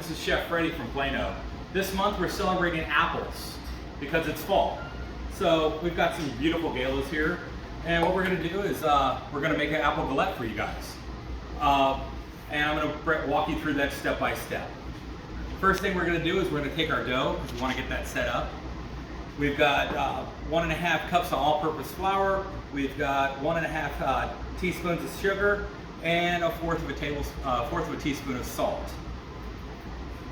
this is Chef Frederick from Plano. This month we're celebrating apples because it's fall. So we've got some beautiful galas here, and what we're going to do is we're going to make an apple galette for you guys. And I'm going to walk you through that step by step. First thing we're going to do is we're going to take our dough, because we want to get that set up. We've got 1.5 cups of all-purpose flour. We've got 1.5 teaspoons of sugar and 1/4 of a teaspoon of salt.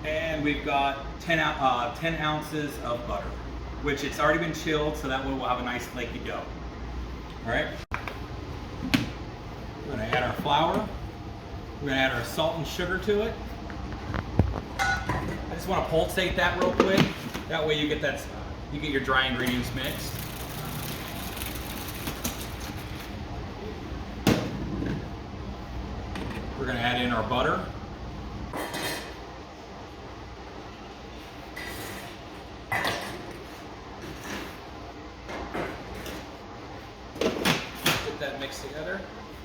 And we've got 10 ounces of butter, which it's already been chilled, so that way we'll have a nice flaky dough. All right. We're going to add our flour. We're going to add our salt and sugar to it. I just want to pulsate that real quick. That way you get your dry ingredients mixed. We're going to add in our butter. Get that mixed together.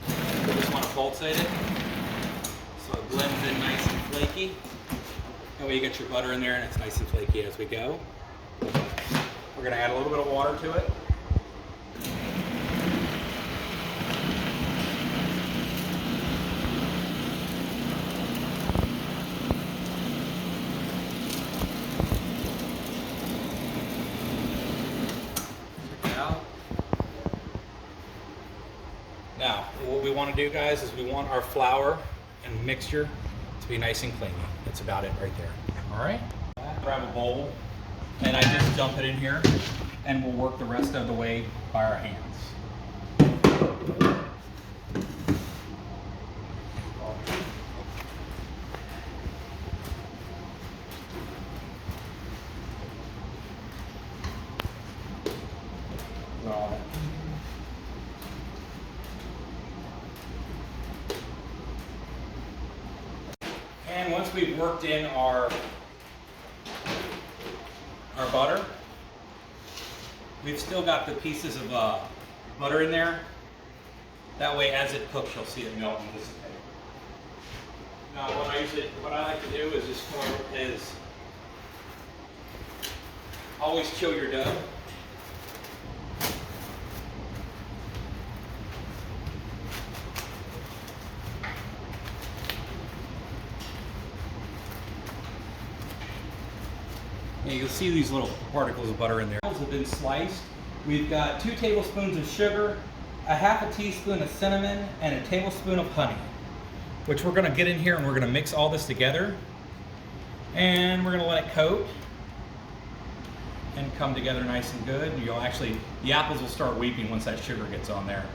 We just want to pulsate it so it blends in nice and flaky. That way you get your butter in there and it's nice and flaky as we go. We're going to add a little bit of water to it. Now, what we want to do, guys, is we want our flour and mixture to be nice and clingy. That's about it right there. All right? Grab a bowl, and I just dump it in here, and we'll work the rest of the way by our hands. And once we've worked in our butter, we've still got the pieces of butter in there. That way, as it cooks, you'll see it melt and dissipate. Now, what I like to do is just always chill your dough. And you can see these little particles of butter in there. Have been sliced. We've got 2 tablespoons of sugar, 1/2 teaspoon of cinnamon, and a tablespoon of honey, which we're going to get in here and we're going to mix all this together. And we're going to let it coat and come together nice and good. The apples will start weeping once that sugar gets on there.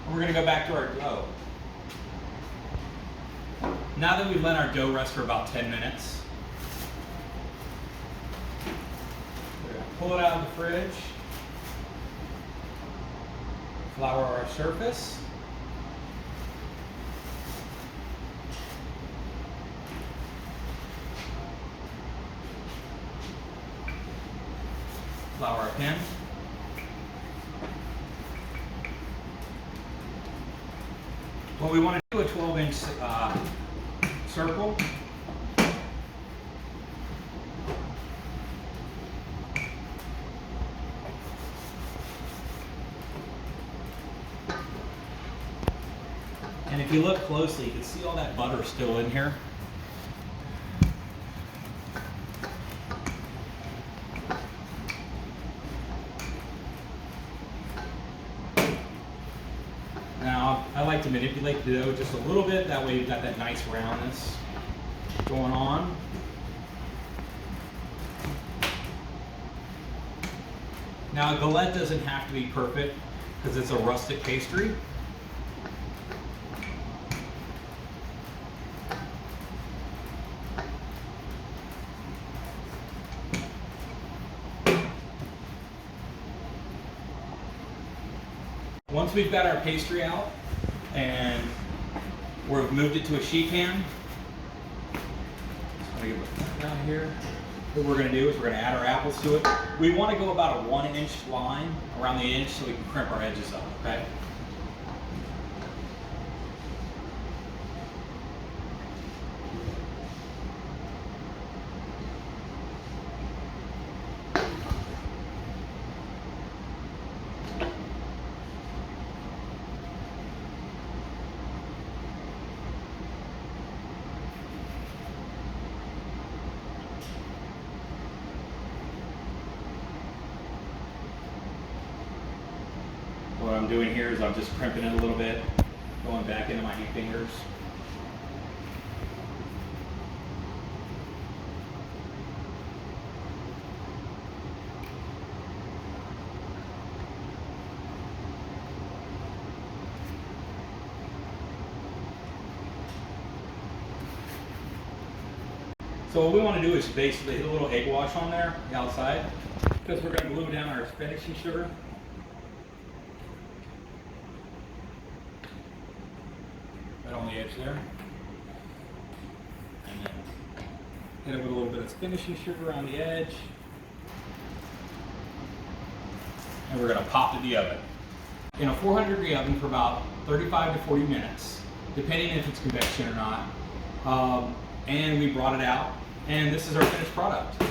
We're going to go back to our dough. Now that we've let our dough rest for about 10 minutes, we're going to pull it out of the fridge, flour our surface, flour our pan. What we want to do, a 12-inch circle. And if you look closely, you can see all that butter still in here. Now, I like to manipulate the dough just a little bit, that way you've got that nice roundness going on. Now, a galette doesn't have to be perfect because it's a rustic pastry. Once we've got our pastry out and we've moved it to a sheet pan, I'm gonna get it down here. What we're going to do is we're going to add our apples to it. We want to go about a 1-inch line around the edge so we can crimp our edges up, okay? What I'm doing here is I'm just crimping it a little bit, going back into my fingers. So what we want to do is basically hit a little egg wash on there, the outside, because we're going to glue down our finishing sugar. Right on the edge there. And then hit it with a little bit of finishing sugar on the edge. And we're going to pop to the oven. In a 400-degree oven for about 35 to 40 minutes, depending if it's convection or not. And we brought it out, and this is our finished product.